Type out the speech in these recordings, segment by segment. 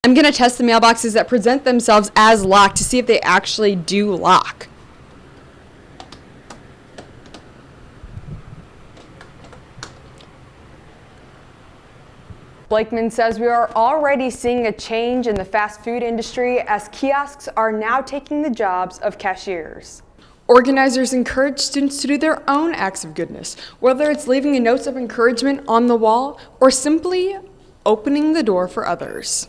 I'm going to test the mailboxes that present themselves as locked to see if they actually do lock. Blakeman says we are already seeing a change in the fast food industry as kiosks are now taking the jobs of cashiers. Organizers encourage students to do their own acts of goodness, whether it's leaving a note of encouragement on the wall or simply opening the door for others.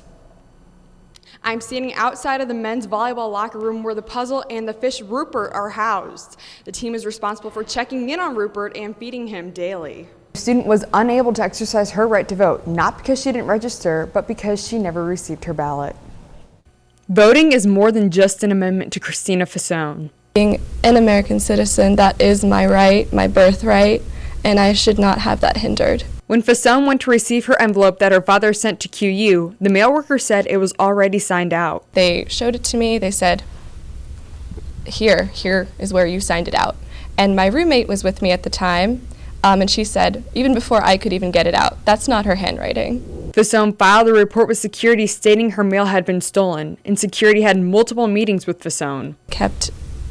I'm standing outside of the men's volleyball locker room where the puzzle and the fish Rupert are housed. The team is responsible for checking in on Rupert and feeding him daily. The student was unable to exercise her right to vote, not because she didn't register, but because she never received her ballot. Voting is more than just an amendment to Christina Fuehne. Being an American citizen, that is my right, my birthright, and I should not have that hindered. When Fuehne went to receive her envelope that her father sent to QU, the mail worker said it was already signed out. They showed it to me. They said, here is where you signed it out. And my roommate was with me at the time, and she said, even before I could even get it out, that's not her handwriting. Fuehne filed a report with security stating her mail had been stolen, and security had multiple meetings with Fuehne. Kept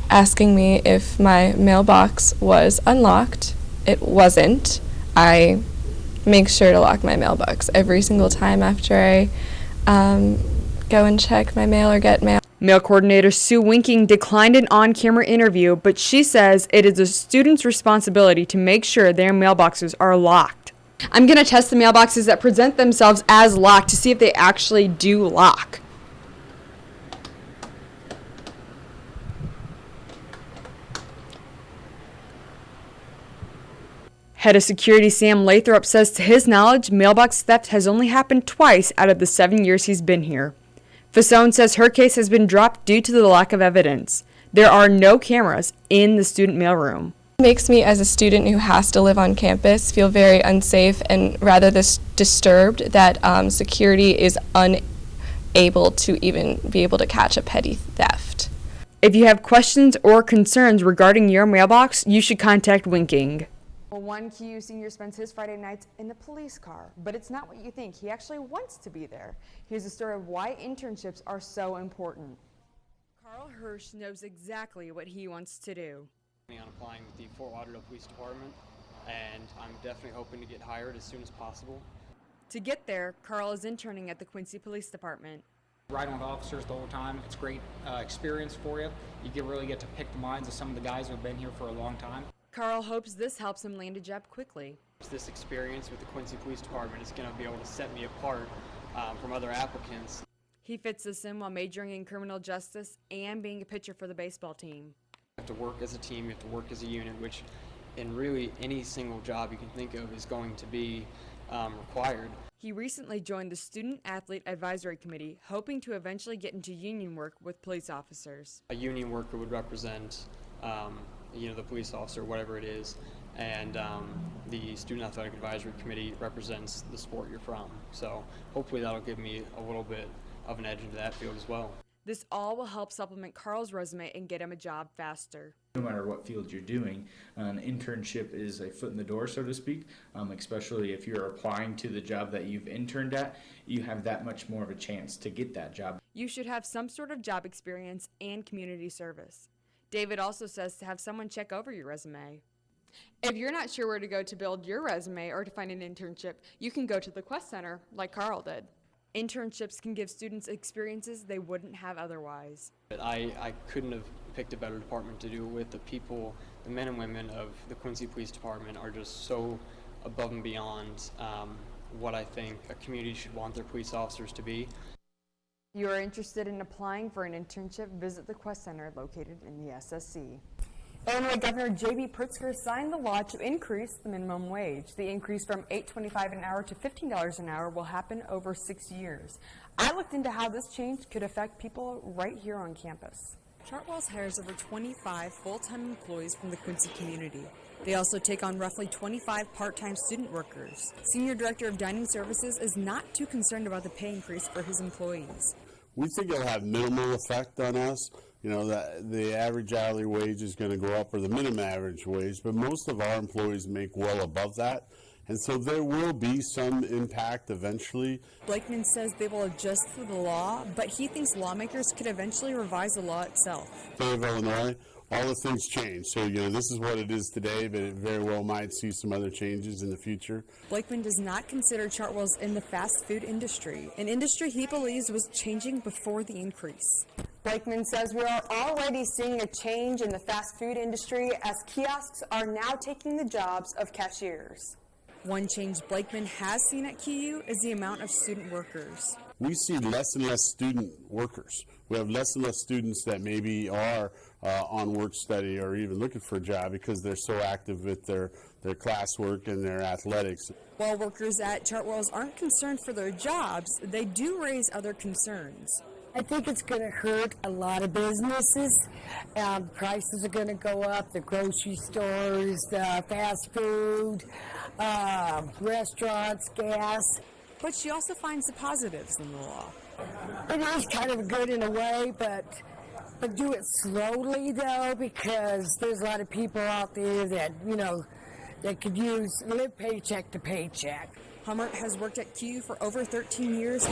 asking me if my mailbox was unlocked. It wasn't. I make sure to lock my mailbox every single time after I go and check my mail or get mail. Mail coordinator Sue Winking declined an on-camera interview, but she says it is a student's responsibility to make sure their mailboxes are locked. I'm going to test the mailboxes that present themselves as locked to see if they actually do lock. Head of Security Sam Lathrop says to his knowledge, mailbox theft has only happened twice out of the 7 years he's been here. Fuehne says her case has been dropped due to the lack of evidence. There are no cameras in the student mailroom. It makes me, as a student who has to live on campus, feel very unsafe and rather disturbed that security is unable to even be able to catch a petty theft. If you have questions or concerns regarding your mailbox, you should contact Winking. Well, one QU senior spends his Friday nights in the police car, but it's not what you think. He actually wants to be there. Here's a story of why internships are so important. Carl Hirsch knows exactly what he wants to do. I'm applying with the Fort Lauderdale Police Department, and I'm definitely hoping to get hired as soon as possible. To get there, Carl is interning at the Quincy Police Department. Riding with officers the whole time, it's a great experience for you. You can really get to pick the minds of some of the guys who have been here for a long time. Carl hopes this helps him land a job quickly. This experience with the Quincy Police Department is going to be able to set me apart from other applicants. He fits this in while majoring in criminal justice and being a pitcher for the baseball team. You have to work as a team, you have to work as a unit, which in really any single job you can think of is going to be required. He recently joined the Student Athlete Advisory Committee, hoping to eventually get into union work with police officers. A union worker would represent the police officer, whatever it is, and the Student Athletic Advisory Committee represents the sport you're from. So hopefully that'll give me a little bit of an edge into that field as well. This all will help supplement Carl's resume and get him a job faster. No matter what field you're doing, an internship is a foot in the door, so to speak, especially if you're applying to the job that you've interned at, you have that much more of a chance to get that job. You should have some sort of job experience and community service. David also says to have someone check over your resume. If you're not sure where to go to build your resume or to find an internship, you can go to the Quest Center like Carl did. Internships can give students experiences they wouldn't have otherwise. I couldn't have picked a better department to do it with. The people, the men and women of the Quincy Police Department are just so above and beyond what I think a community should want their police officers to be. If you are interested in applying for an internship, visit the Quest Center located in the SSC. Illinois Governor J.B. Pritzker signed the law to increase the minimum wage. The increase from $8.25 an hour to $15 an hour will happen over 6 years. I looked into how this change could affect people right here on campus. Chartwells hires over 25 full-time employees from the Quincy community. They also take on roughly 25 part-time student workers. Senior Director of Dining Services is not too concerned about the pay increase for his employees. We think it'll have minimal effect on us. You know, the average hourly wage is going to go up, or the minimum average wage, but most of our employees make well above that. And so there will be some impact eventually. Blakeman says they will adjust to the law, but he thinks lawmakers could eventually revise the law itself. State of Illinois, all the things change. So, this is what it is today, but it very well might see some other changes in the future. Blakeman does not consider Chartwell's in the fast food industry, an industry he believes was changing before the increase. Blakeman says we are already seeing a change in the fast food industry as kiosks are now taking the jobs of cashiers. One change Blakeman has seen at QU is the amount of student workers. We see less and less student workers. We have less and less students that maybe are on work study or even looking for a job because they're so active with their classwork and their athletics. While workers at Chartwell's aren't concerned for their jobs, they do raise other concerns. I think it's going to hurt a lot of businesses. Prices are going to go up, the grocery stores, fast food, restaurants, gas. But she also finds the positives in the law. It is kind of good in a way, but do it slowly, though, because there's a lot of people out there that, that could live paycheck to paycheck. Hummert has worked at QU for over 13 years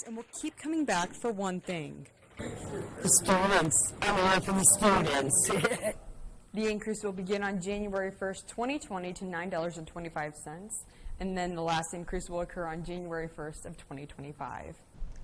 and will keep coming back for one thing. The students. I'm here for the students. The increase will begin on January 1st, 2020 to $9.25, and then the last increase will occur on January 1st of 2025.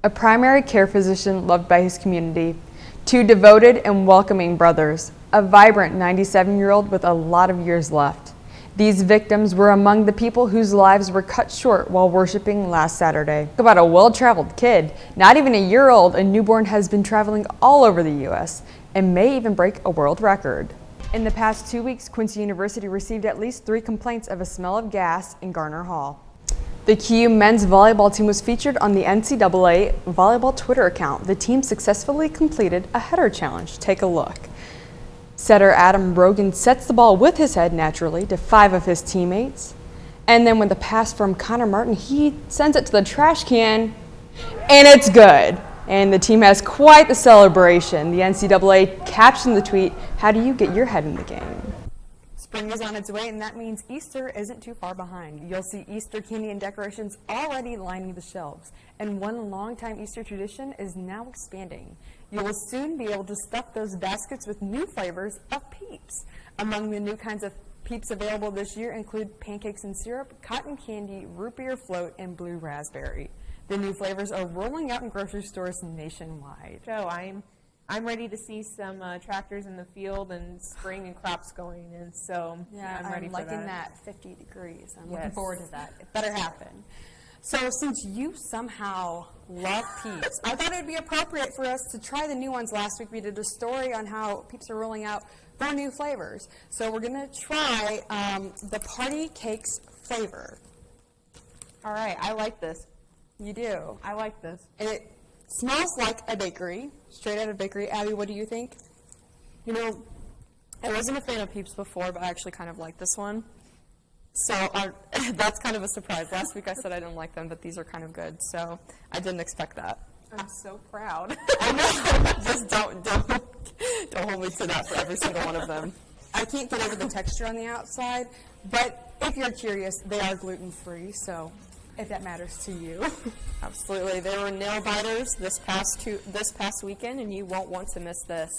A primary care physician loved by his community, two devoted and welcoming brothers, a vibrant 97-year-old with a lot of years left. These victims were among the people whose lives were cut short while worshiping last Saturday. Talk about a well-traveled kid. Not even a year old, a newborn has been traveling all over the U.S. and may even break a world record. In the past 2 weeks, Quincy University received at least 3 complaints of a smell of gas in Garner Hall. The QU men's volleyball team was featured on the NCAA volleyball Twitter account. The team successfully completed a header challenge. Take a look. Setter Adam Rogan sets the ball with his head naturally to 5 of his teammates. And then with the pass from Connor Martin, he sends it to the trash can, and it's good. And the team has quite the celebration. The NCAA captioned the tweet, "How do you get your head in the game?" Spring is on its way, and that means Easter isn't too far behind. You'll see Easter candy and decorations already lining the shelves. And one longtime Easter tradition is now expanding. You will soon be able to stuff those baskets with new flavors of Peeps. Among the new kinds of Peeps available this year include pancakes and syrup, cotton candy, root beer float, and blue raspberry. The new flavors are rolling out in grocery stores nationwide. So I'm ready to see some tractors in the field and spring and crops going in. So I'm ready for that. I'm liking that 50 degrees. I'm looking Yes. forward to that. It better happen. So since you somehow love Peeps, I thought it would be appropriate for us to try the new ones. Last week we did a story on how Peeps are rolling out 4 new flavors. So we're going to try the Party Cakes flavor. All right, I like this. You do. I like this. And it smells like a bakery, straight out of bakery. Abby, what do you think? You know, I wasn't a fan of Peeps before, but I actually kind of like this one. So that's kind of a surprise. Last week I said I didn't like them, but these are kind of good. So I didn't expect that. I'm so proud. I know. Just don't hold me to that for every single one of them. I can't get over the texture on the outside, but if you're curious, they are gluten-free, so if that matters to you. Absolutely. There were nail biters this past weekend, and you won't want to miss this.